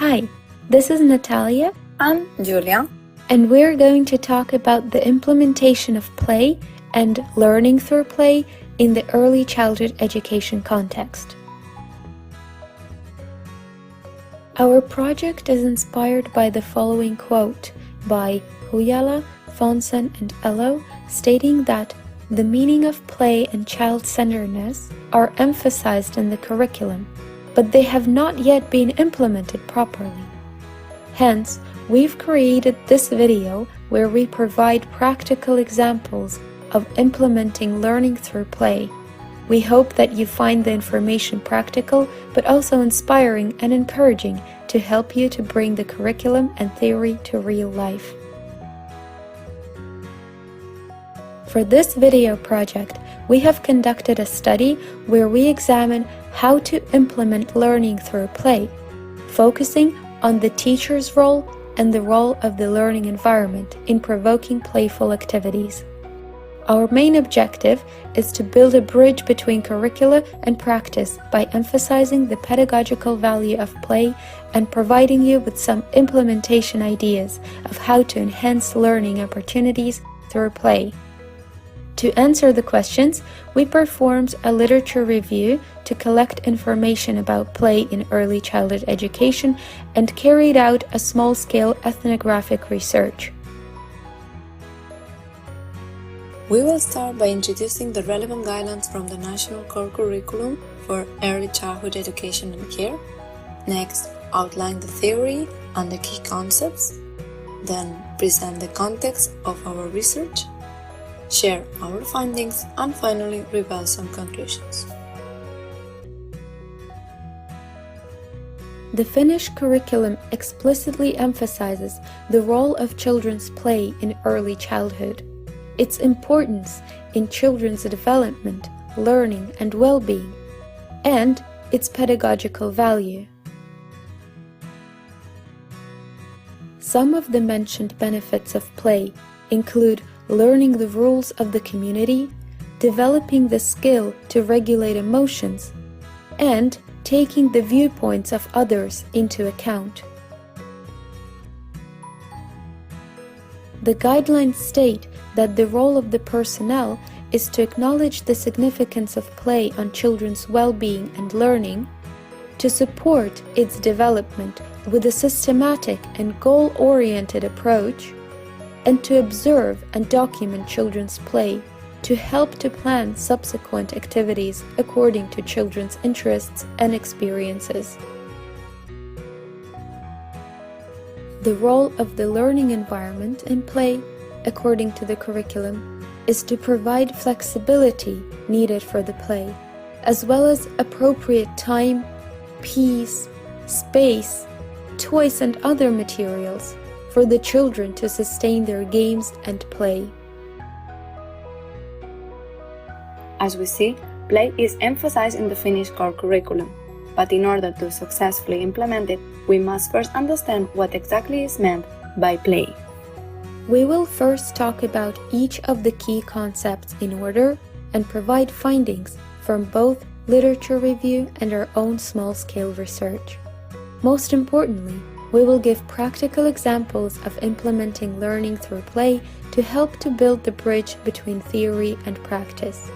Hi, this is Natalia and Julia, and we're going to talk about the implementation of play and learning through play in the early childhood education context. Our project is inspired by the following quote by Huyala, Fonsen, and Ello, stating that the meaning of play and child-centeredness are emphasized in the curriculum, but they have not yet been implemented properly. Hence, we've created this video where we provide practical examples of implementing learning through play. We hope that you find the information practical, but also inspiring and encouraging to help you to bring the curriculum and theory to real life. For this video project, we have conducted a study where we examine how to implement learning through play, focusing on the teacher's role and the role of the learning environment in provoking playful activities. Our main objective is to build a bridge between curricula and practice by emphasizing the pedagogical value of play and providing you with some implementation ideas of how to enhance learning opportunities through play. To answer the questions, we performed a literature review to collect information about play in early childhood education and carried out a small-scale ethnographic research. We will start by introducing the relevant guidelines from the National Core Curriculum for Early Childhood Education and Care. Next, outline the theory and the key concepts. Then, present the context of our research, share our findings, and finally, reveal some conclusions. The Finnish curriculum explicitly emphasizes the role of children's play in early childhood, its importance in children's development, learning, and well-being, and its pedagogical value. Some of the mentioned benefits of play include learning the rules of the community, developing the skill to regulate emotions, and taking the viewpoints of others into account. The guidelines state that the role of the personnel is to acknowledge the significance of play on children's well-being and learning, to support its development with a systematic and goal-oriented approach, and to observe and document children's play to help to plan subsequent activities according to children's interests and experiences. The role of the learning environment in play, according to the curriculum, is to provide flexibility needed for the play, as well as appropriate time, peace, space, toys and other materials for the children to sustain their games and play. As we see, play is emphasized in the Finnish core curriculum, but in order to successfully implement it, we must first understand what exactly is meant by play. We will first talk about each of the key concepts in order and provide findings from both literature review and our own small-scale research. Most importantly, we will give practical examples of implementing learning through play to help to build the bridge between theory and practice.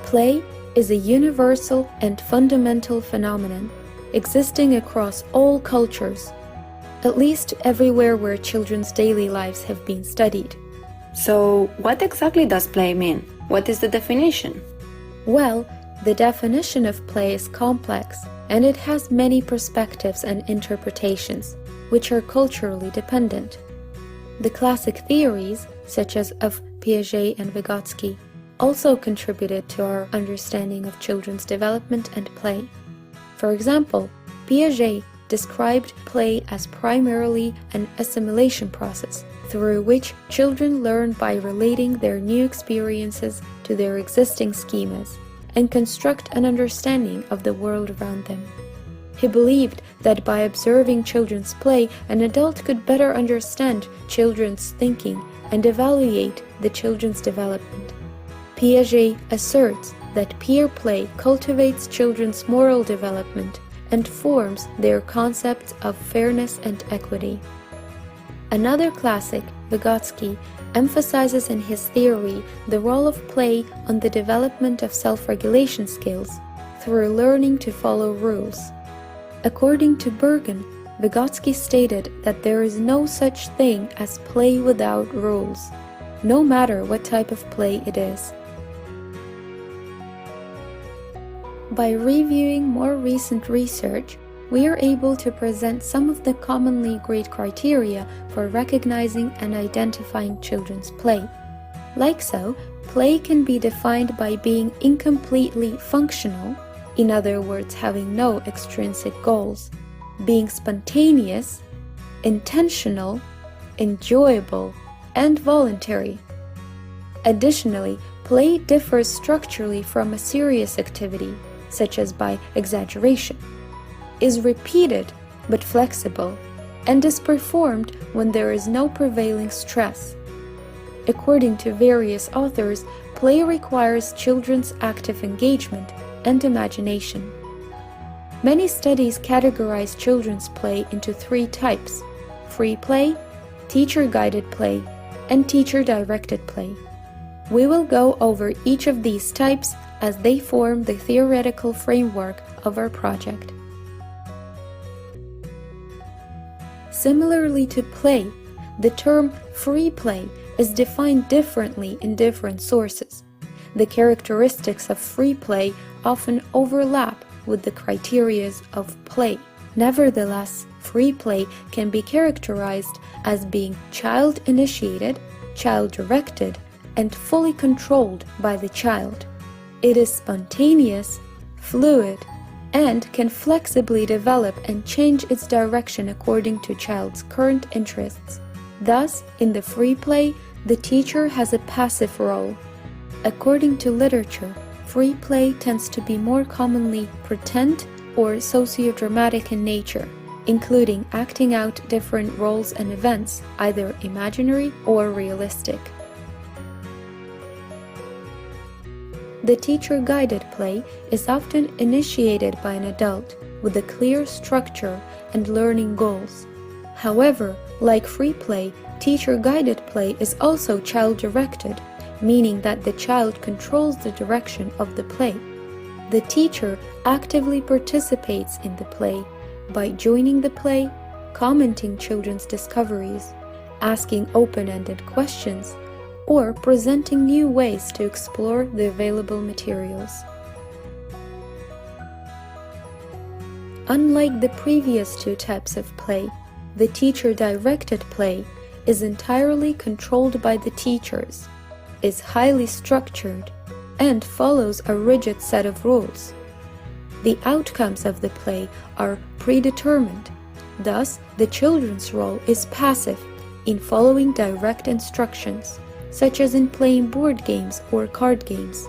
Play is a universal and fundamental phenomenon existing across all cultures, at least everywhere where children's daily lives have been studied. So, what exactly does play mean? What is the definition? Well, the definition of play is complex, and it has many perspectives and interpretations, which are culturally dependent. The classic theories, such as of Piaget and Vygotsky, also contributed to our understanding of children's development and play. For example, Piaget described play as primarily an assimilation process, through which children learn by relating their new experiences to their existing schemas and construct an understanding of the world around them. He believed that by observing children's play, an adult could better understand children's thinking and evaluate the children's development. Piaget asserts that peer play cultivates children's moral development and forms their concepts of fairness and equity. Another classic, Vygotsky, emphasizes in his theory the role of play on the development of self-regulation skills through learning to follow rules. According to Bergen, Vygotsky stated that there is no such thing as play without rules, no matter what type of play it is. By reviewing more recent research, we are able to present some of the commonly agreed criteria for recognizing and identifying children's play. Like so, play can be defined by being incompletely functional, in other words, having no extrinsic goals, being spontaneous, intentional, enjoyable, and voluntary. Additionally, play differs structurally from a serious activity, such as by exaggeration, is repeated but flexible, and is performed when there is no prevailing stress. According to various authors, play requires children's active engagement and imagination. Many studies categorize children's play into 3 types: free play, teacher-guided play, and teacher-directed play. We will go over each of these types as they form the theoretical framework of our project. Similarly to play, the term free play is defined differently in different sources. The characteristics of free play often overlap with the criteria of play. Nevertheless, free play can be characterized as being child-initiated, child-directed, and fully controlled by the child. It is spontaneous, fluid, and can flexibly develop and change its direction according to child's current interests. Thus, in the free play, the teacher has a passive role. According to literature, free play tends to be more commonly pretend or sociodramatic in nature, including acting out different roles and events, either imaginary or realistic. The teacher-guided play is often initiated by an adult with a clear structure and learning goals. However, like free play, teacher-guided play is also child-directed, meaning that the child controls the direction of the play. The teacher actively participates in the play by joining the play, commenting children's discoveries, asking open-ended questions, or presenting new ways to explore the available materials. Unlike the previous 2 types of play, the teacher-directed play is entirely controlled by the teachers, is highly structured, and follows a rigid set of rules. The outcomes of the play are predetermined. Thus, the children's role is passive in following direct instructions, such as in playing board games or card games.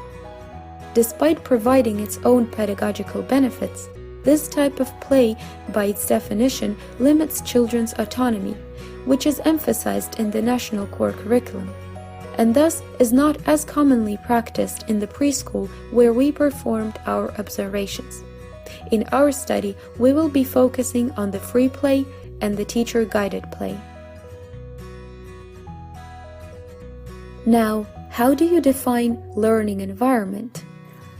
Despite providing its own pedagogical benefits, this type of play, by its definition, limits children's autonomy, which is emphasized in the national core curriculum, and thus is not as commonly practiced in the preschool where we performed our observations. In our study, we will be focusing on the free play and the teacher-guided play. Now, how do you define learning environment?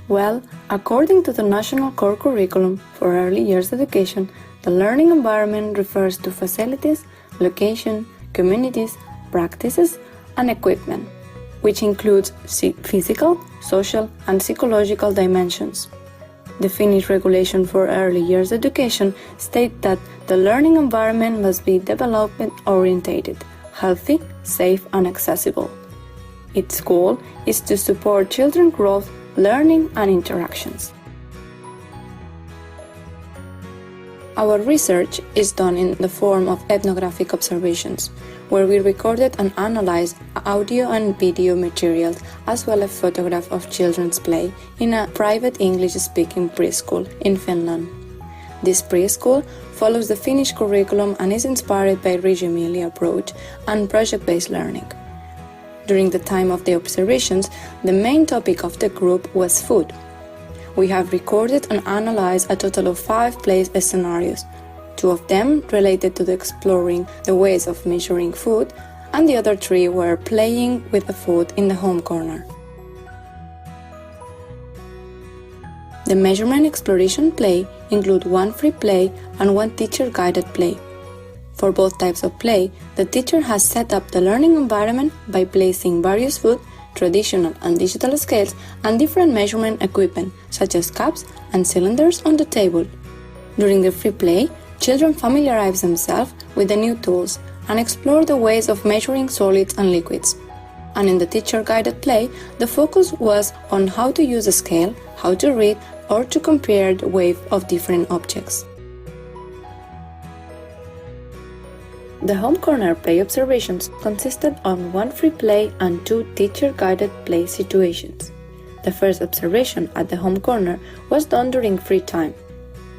Well, according to the National Core Curriculum for Early Years Education, the learning environment refers to facilities, location, communities, practices, and equipment, which includes physical, social, and psychological dimensions. The Finnish regulation for early years education states that the learning environment must be development-oriented, healthy, safe, and accessible. Its goal is to support children's growth, learning, and interactions. Our research is done in the form of ethnographic observations, where we recorded and analyzed audio and video materials as well as photographs of children's play in a private English-speaking preschool in Finland. This preschool follows the Finnish curriculum and is inspired by Reggio Emilia approach and project-based learning. During the time of the observations, the main topic of the group was food. We have recorded and analyzed a total of 5 play scenarios, 2 of them related to exploring the ways of measuring food, and the other 3 were playing with the food in the home corner. The measurement exploration play include 1 free play and 1 teacher-guided play. For both types of play, the teacher has set up the learning environment by placing various food, traditional and digital scales, and different measurement equipment, such as cups and cylinders, on the table. During the free play, children familiarize themselves with the new tools and explore the ways of measuring solids and liquids. And in the teacher-guided play, the focus was on how to use a scale, how to read, or to compare the weight of different objects. The home corner play observations consisted of 1 free play and 2 teacher-guided play situations. The first observation at the home corner was done during free time.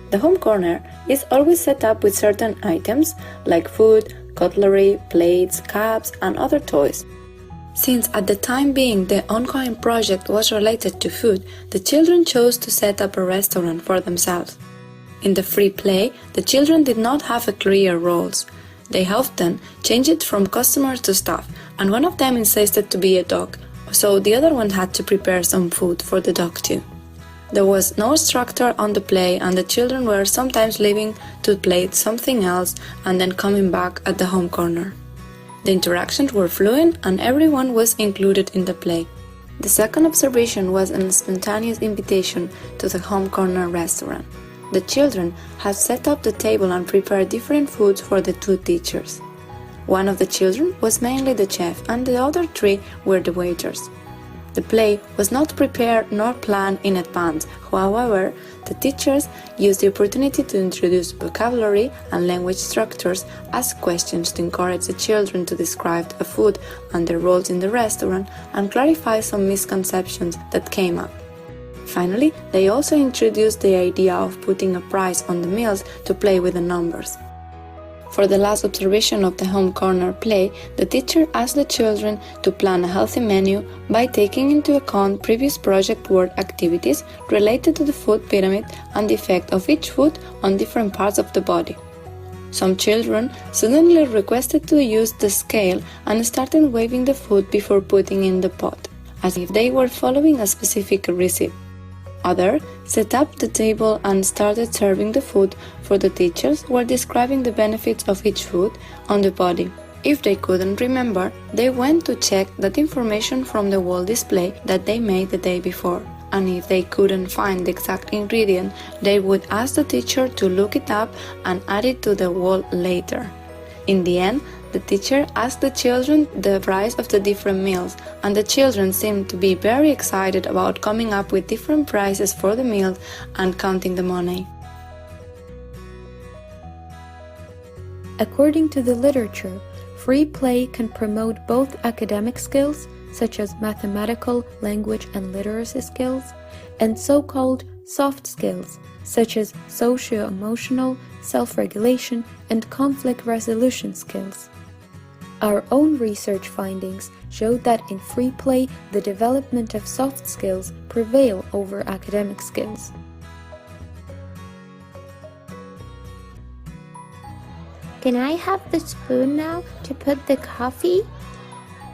The home corner is always set up with certain items like food, cutlery, plates, cups, and other toys. Since at the time being the ongoing project was related to food, the children chose to set up a restaurant for themselves. In the free play, the children did not have a clear roles. They often changed from customers to staff, and one of them insisted to be a dog, so the other one had to prepare some food for the dog too. There was no structure on the play, and the children were sometimes leaving to play something else and then coming back at the home corner. The interactions were fluent and everyone was included in the play. The second observation was an spontaneous invitation to the home corner restaurant. The children had set up the table and prepared different foods for the 2 teachers. One of the children was mainly the chef and the other 3 were the waiters. The play was not prepared nor planned in advance. However, the teachers used the opportunity to introduce vocabulary and language structures, ask questions to encourage the children to describe a food and their roles in the restaurant, and clarify some misconceptions that came up. Finally, they also introduced the idea of putting a price on the meals to play with the numbers. For the last observation of the home corner play, the teacher asked the children to plan a healthy menu by taking into account previous project work activities related to the food pyramid and the effect of each food on different parts of the body. Some children suddenly requested to use the scale and started weighing the food before putting in the pot, as if they were following a specific recipe. Others set up the table and started serving the food for the teachers while describing the benefits of each food on the body. If they couldn't remember, they went to check that information from the wall display that they made the day before. And if they couldn't find the exact ingredient, they would ask the teacher to look it up and add it to the wall later. In the end, the teacher asked the children the price of the different meals, and the children seemed to be very excited about coming up with different prices for the meals and counting the money. According to the literature, free play can promote both academic skills, such as mathematical, language, and literacy skills, and so-called soft skills, such as socio-emotional, self-regulation, and conflict resolution skills. Our own research findings showed that in free play, the development of soft skills prevail over academic skills. Can I have the spoon now to put the coffee?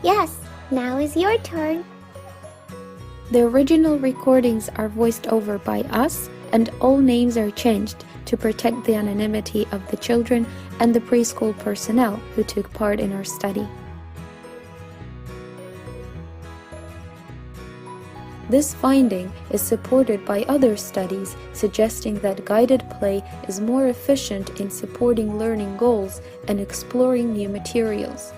Yes, now is your turn. The original recordings are voiced over by us, and all names are changed to protect the anonymity of the children and the preschool personnel who took part in our study. This finding is supported by other studies suggesting that guided play is more efficient in supporting learning goals and exploring new materials.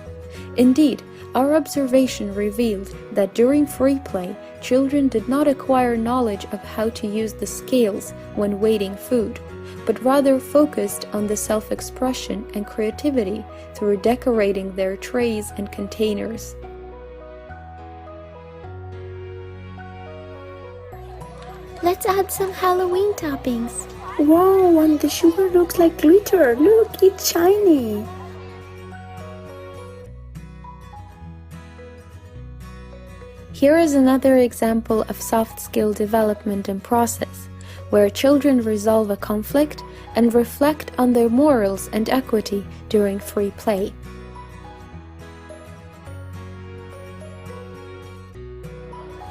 Indeed, our observation revealed that during free play, children did not acquire knowledge of how to use the scales when weighing food, but rather focused on the self-expression and creativity through decorating their trays and containers. Let's add some Halloween toppings. Wow, and the sugar looks like glitter. Look, it's shiny. Here is another example of soft skill development and process, where children resolve a conflict and reflect on their morals and equity during free play.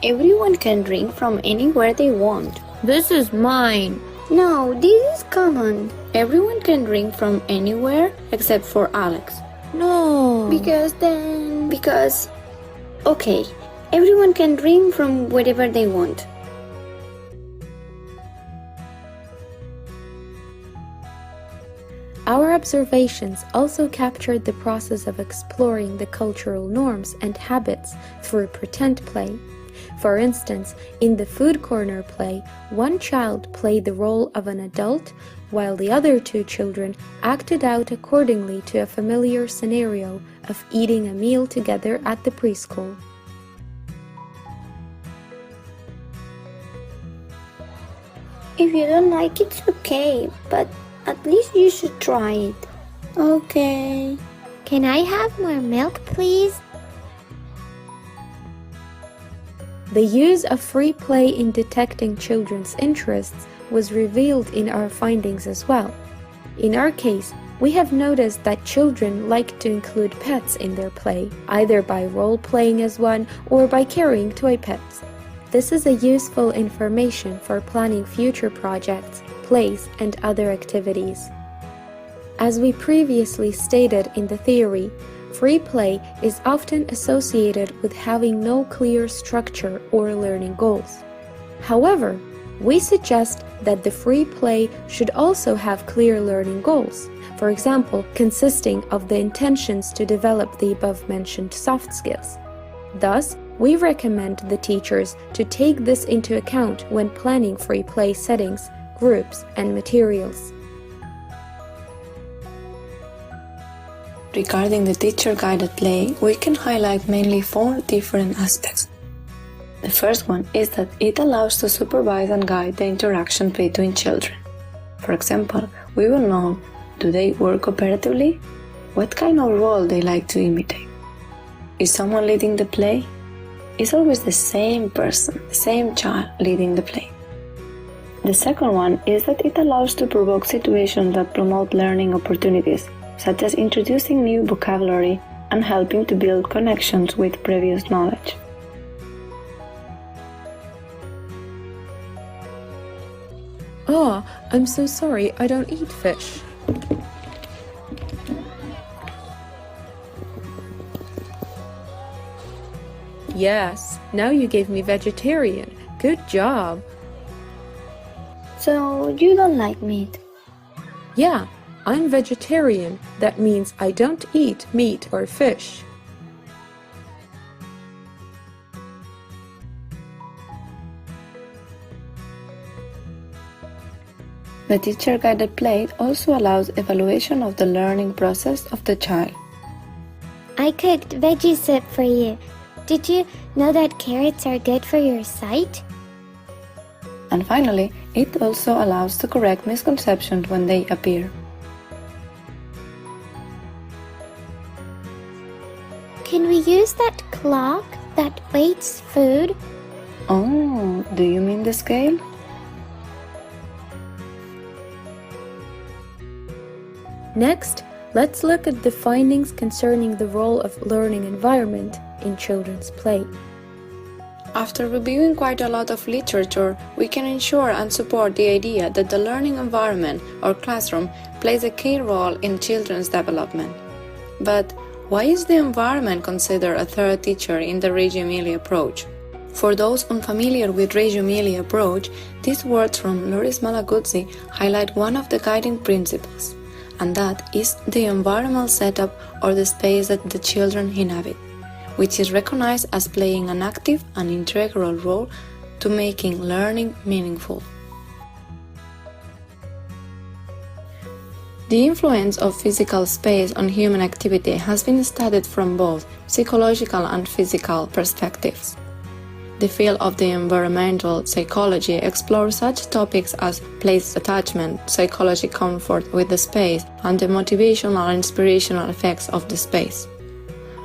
Everyone can drink from anywhere they want. This is mine. No, this is common. Everyone can drink from anywhere except for Alex. No. Because... Okay, everyone can drink from wherever they want. Our observations also captured the process of exploring the cultural norms and habits through pretend play. For instance, in the food corner play, one child played the role of an adult, while the other two children acted out accordingly to a familiar scenario of eating a meal together at the preschool. If you don't like it, it's okay, but at least you should try it. Okay. Can I have more milk, please? The use of free play in detecting children's interests was revealed in our findings as well. In our case, we have noticed that children like to include pets in their play, either by role-playing as one or by carrying toy pets. This is a useful information for planning future projects, plays, and other activities. As we previously stated in the theory, free play is often associated with having no clear structure or learning goals. However, we suggest that the free play should also have clear learning goals, for example, consisting of the intentions to develop the above-mentioned soft skills. Thus, we recommend the teachers to take this into account when planning free play settings, groups, and materials. Regarding the teacher-guided play, we can highlight mainly 4 different aspects. The first one is that it allows to supervise and guide the interaction between children. For example, we will know, do they work cooperatively? What kind of role they like to imitate? Is someone leading the play? It's always the same person, the same child leading the play. The second one is that it allows to provoke situations that promote learning opportunities, such as introducing new vocabulary and helping to build connections with previous knowledge. Oh, I'm so sorry, I don't eat fish. Yes, now you gave me vegetarian. Good job. So, you don't like meat? Yeah, I'm vegetarian. That means I don't eat meat or fish. The teacher-guided play also allows evaluation of the learning process of the child. I cooked veggie soup for you. Did you know that carrots are good for your sight? And finally, it also allows to correct misconceptions when they appear. Can we use that clock that weighs food? Oh, do you mean the scale? Next, let's look at the findings concerning the role of learning environment in children's play. After reviewing quite a lot of literature, we can ensure and support the idea that the learning environment or classroom plays a key role in children's development. But why is the environment considered a third teacher in the Reggio Emilia approach? For those unfamiliar with Reggio Emilia approach, these words from Loris Malaguzzi highlight one of the guiding principles, and that is the environmental setup or the space that the children inhabit, which is recognized as playing an active and integral role to making learning meaningful. The influence of physical space on human activity has been studied from both psychological and physical perspectives. The field of the environmental psychology explores such topics as place attachment, psychology comfort with the space, and the motivational and inspirational effects of the space.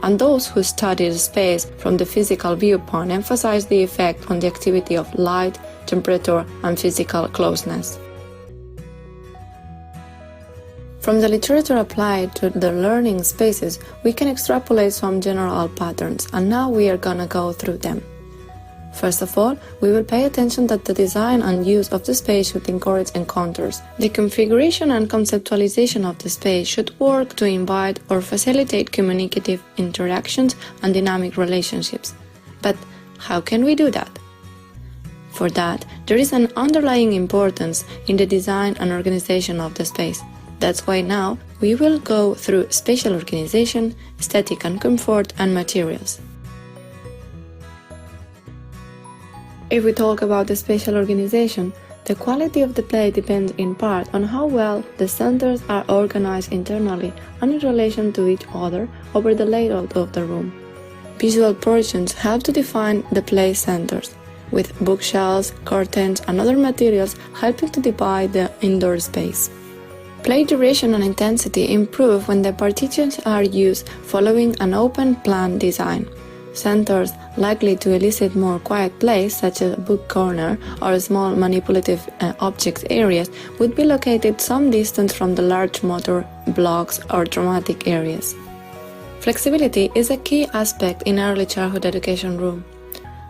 And those who study the space from the physical viewpoint emphasize the effect on the activity of light, temperature, and physical closeness. From the literature applied to the learning spaces, we can extrapolate some general patterns, and now we are gonna go through them. First of all, we will pay attention that the design and use of the space should encourage encounters. The configuration and conceptualization of the space should work to invite or facilitate communicative interactions and dynamic relationships. But how can we do that? For that, there is an underlying importance in the design and organization of the space. That's why now we will go through spatial organization, aesthetic and comfort, and materials. If we talk about the spatial organization, the quality of the play depends in part on how well the centers are organized internally and in relation to each other over the layout of the room. Visual portions help to define the play centers, with bookshelves, curtains, and other materials helping to divide the indoor space. Play duration and intensity improve when the partitions are used following an open plan design. Centers likely to elicit more quiet play, such as a book corner or small manipulative objects areas, would be located some distance from the large motor blocks or dramatic areas. Flexibility is a key aspect in early childhood education room.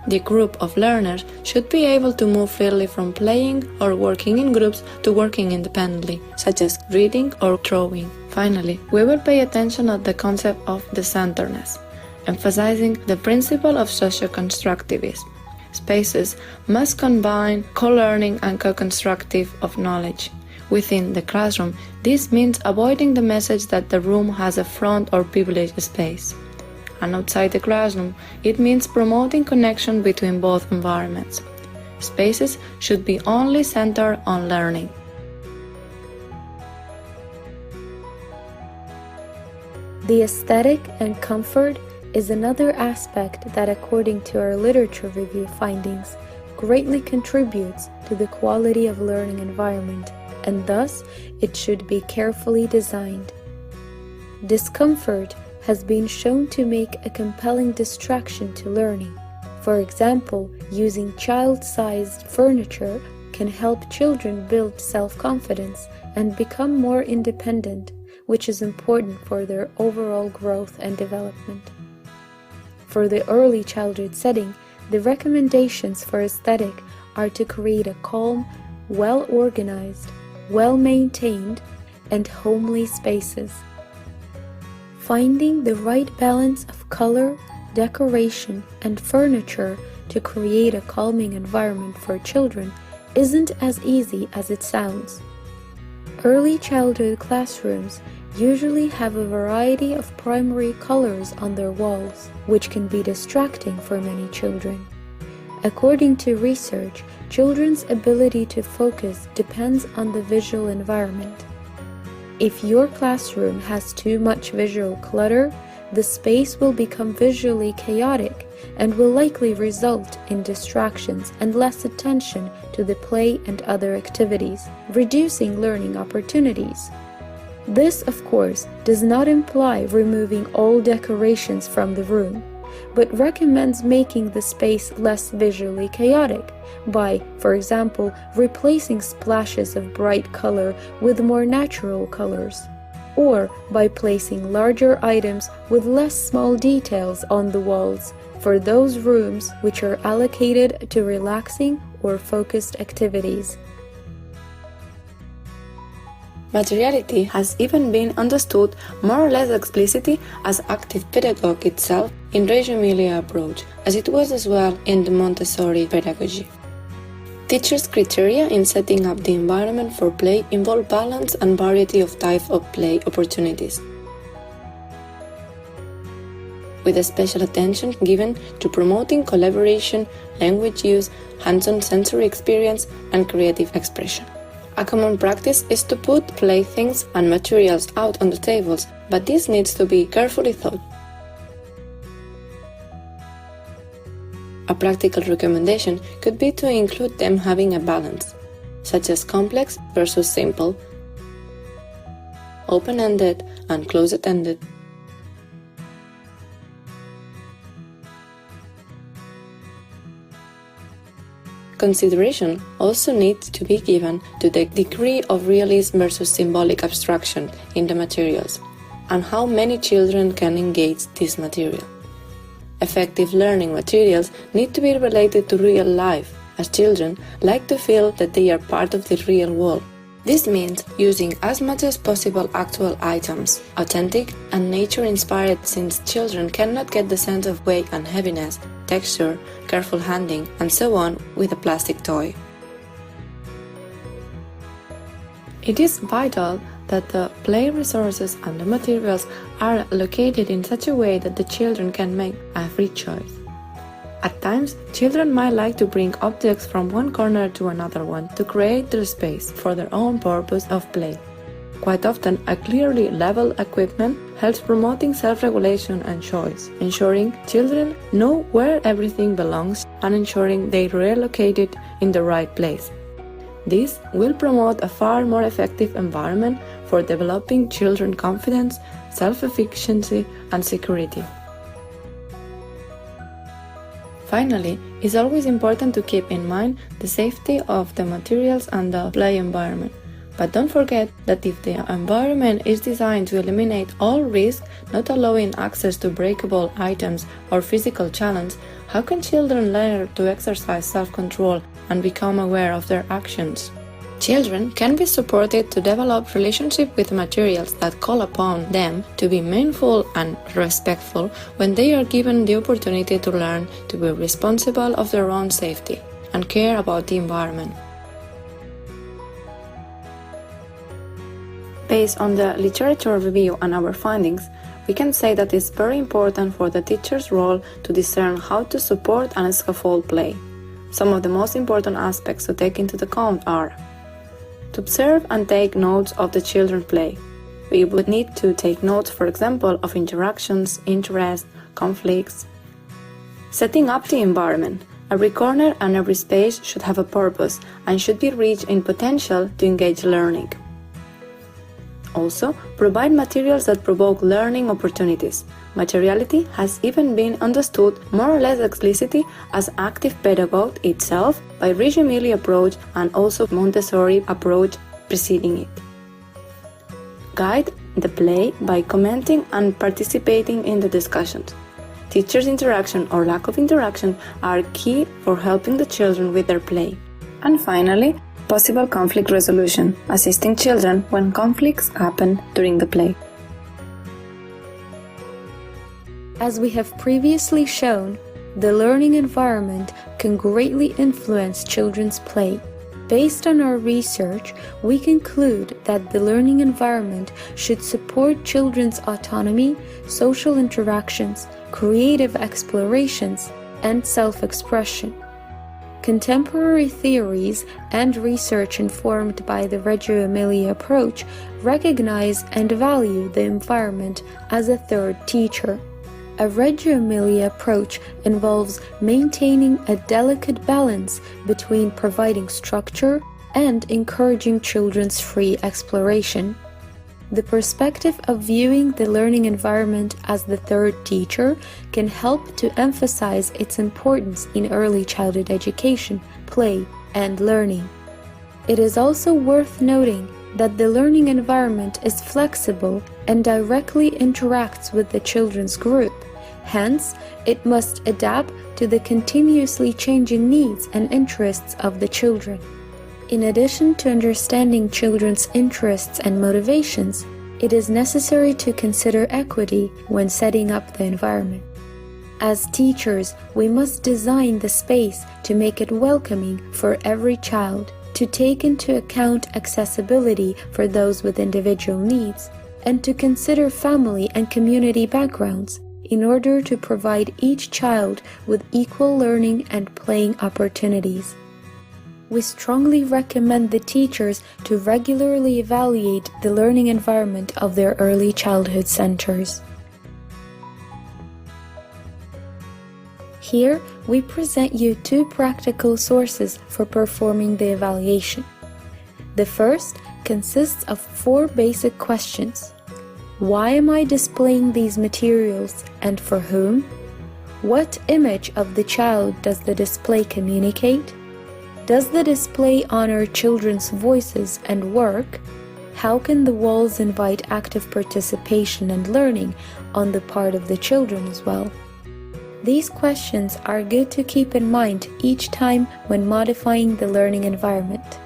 The group of learners should be able to move freely from playing or working in groups to working independently, such as reading or drawing. Finally, we will pay attention to the concept of the centeredness, emphasizing the principle of socio-constructivism. Spaces must combine co-learning and co-constructive of knowledge. Within the classroom, this means avoiding the message that the room has a front or privileged space. And outside the classroom, it means promoting connection between both environments. Spaces should be only centered on learning. The aesthetic and comfort is another aspect that, according to our literature review findings, greatly contributes to the quality of learning environment, and thus it should be carefully designed. Discomfort has been shown to make a compelling distraction to learning. For example, using child-sized furniture can help children build self-confidence and become more independent, which is important for their overall growth and development. For the early childhood setting, the recommendations for aesthetic are to create a calm, well-organized, well-maintained, and homely spaces. Finding the right balance of color, decoration, and furniture to create a calming environment for children isn't as easy as it sounds. Early childhood classrooms usually have a variety of primary colors on their walls, which can be distracting for many children. According to research, children's ability to focus depends on the visual environment. If your classroom has too much visual clutter, the space will become visually chaotic and will likely result in distractions and less attention to the play and other activities, reducing learning opportunities. This, of course, does not imply removing all decorations from the room, but recommends making the space less visually chaotic by, for example, replacing splashes of bright color with more natural colors, or by placing larger items with less small details on the walls for those rooms which are allocated to relaxing or focused activities. Materiality has even been understood more or less explicitly as active pedagogy itself in Reggio Emilia approach, as it was as well in the Montessori pedagogy. Teachers' criteria in setting up the environment for play involve balance and variety of types of play opportunities, with a special attention given to promoting collaboration, language use, hands-on sensory experience, and creative expression. A common practice is to put playthings and materials out on the tables, but this needs to be carefully thought. A practical recommendation could be to include them having a balance, such as complex versus simple, open-ended and closed-ended. Consideration also needs to be given to the degree of realism versus symbolic abstraction in the materials, and how many children can engage this material. Effective learning materials need to be related to real life, as children like to feel that they are part of the real world. This means using as much as possible actual items, authentic and nature-inspired, since children cannot get the sense of weight and heaviness, texture, careful handling, and so on with a plastic toy. It is vital that the play resources and the materials are located in such a way that the children can make a free choice. At times, children might like to bring objects from one corner to another one to create their space for their own purpose of play. Quite often, a clearly level equipment helps promoting self-regulation and choice, ensuring children know where everything belongs and ensuring they relocate it in the right place. This will promote a far more effective environment for developing children confidence, self-efficacy, and security. Finally, it's always important to keep in mind the safety of the materials and the play environment. But don't forget that if the environment is designed to eliminate all risk, not allowing access to breakable items or physical challenge, how can children learn to exercise self-control and become aware of their actions? Children can be supported to develop relationships with materials that call upon them to be mindful and respectful when they are given the opportunity to learn to be responsible of their own safety and care about the environment. Based on the literature review and our findings, we can say that it's very important for the teacher's role to discern how to support and scaffold play. Some of the most important aspects to take into account are: to observe and take notes of the children play. We would need to take notes, for example, of interactions, interests, conflicts. Setting up the environment. Every corner and every space should have a purpose and should be reached in potential to engage learning. Also, provide materials that provoke learning opportunities. Materiality has even been understood more or less explicitly as active pedagogue itself by Reggio Emilia approach and also Montessori approach preceding it. Guide the play by commenting and participating in the discussions. Teachers' interaction or lack of interaction are key for helping the children with their play. And finally, possible conflict resolution, assisting children when conflicts happen during the play. As we have previously shown, the learning environment can greatly influence children's play. Based on our research, we conclude that the learning environment should support children's autonomy, social interactions, creative explorations, and self-expression. Contemporary theories and research informed by the Reggio Emilia approach recognize and value the environment as a third teacher. A Reggio Emilia approach involves maintaining a delicate balance between providing structure and encouraging children's free exploration. The perspective of viewing the learning environment as the third teacher can help to emphasize its importance in early childhood education, play, and learning. It is also worth noting that the learning environment is flexible and directly interacts with the children's group. Hence, it must adapt to the continuously changing needs and interests of the children. In addition to understanding children's interests and motivations, it is necessary to consider equity when setting up the environment. As teachers, we must design the space to make it welcoming for every child, to take into account accessibility for those with individual needs, and to consider family and community backgrounds in order to provide each child with equal learning and playing opportunities. We strongly recommend the teachers to regularly evaluate the learning environment of their early childhood centers. Here, we present you 2 practical sources for performing the evaluation. The first consists of 4 basic questions. Why am I displaying these materials and for whom? What image of the child does the display communicate? Does the display honor children's voices and work? How can the walls invite active participation and learning on the part of the children as well? These questions are good to keep in mind each time when modifying the learning environment.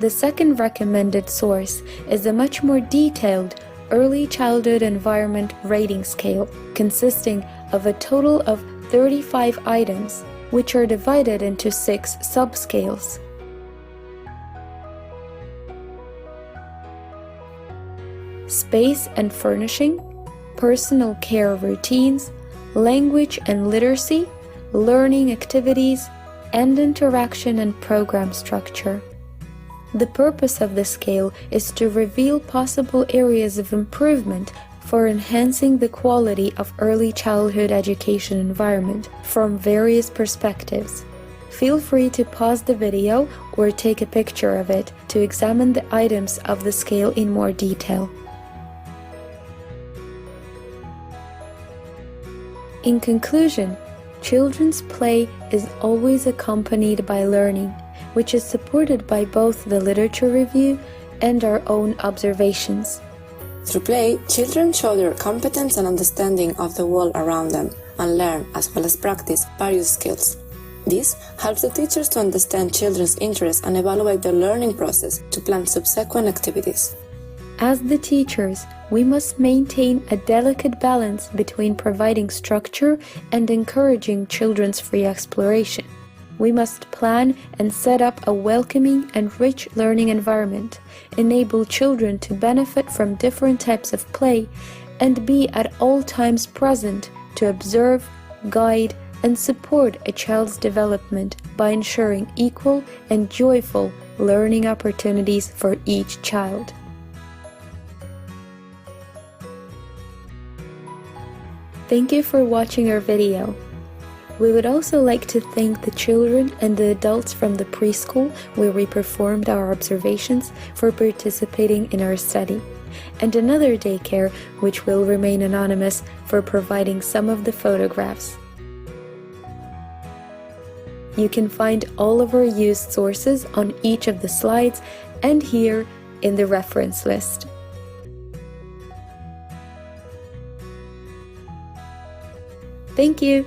The second recommended source is a much more detailed early childhood environment rating scale consisting of a total of 35 items, which are divided into 6 subscales. Space and furnishing, personal care routines, language and literacy, learning activities, and interaction and program structure. The purpose of the scale is to reveal possible areas of improvement for enhancing the quality of early childhood education environment from various perspectives. Feel free to pause the video or take a picture of it to examine the items of the scale in more detail. In conclusion, children's play is always accompanied by learning, which is supported by both the literature review and our own observations. Through play, children show their competence and understanding of the world around them and learn as well as practice various skills. This helps the teachers to understand children's interests and evaluate their learning process to plan subsequent activities. As the teachers, we must maintain a delicate balance between providing structure and encouraging children's free exploration. We must plan and set up a welcoming and rich learning environment, enable children to benefit from different types of play, and be at all times present to observe, guide, and support a child's development by ensuring equal and joyful learning opportunities for each child. Thank you for watching our video. We would also like to thank the children and the adults from the preschool where we performed our observations for participating in our study, and another daycare which will remain anonymous for providing some of the photographs. You can find all of our used sources on each of the slides and here in the reference list. Thank you!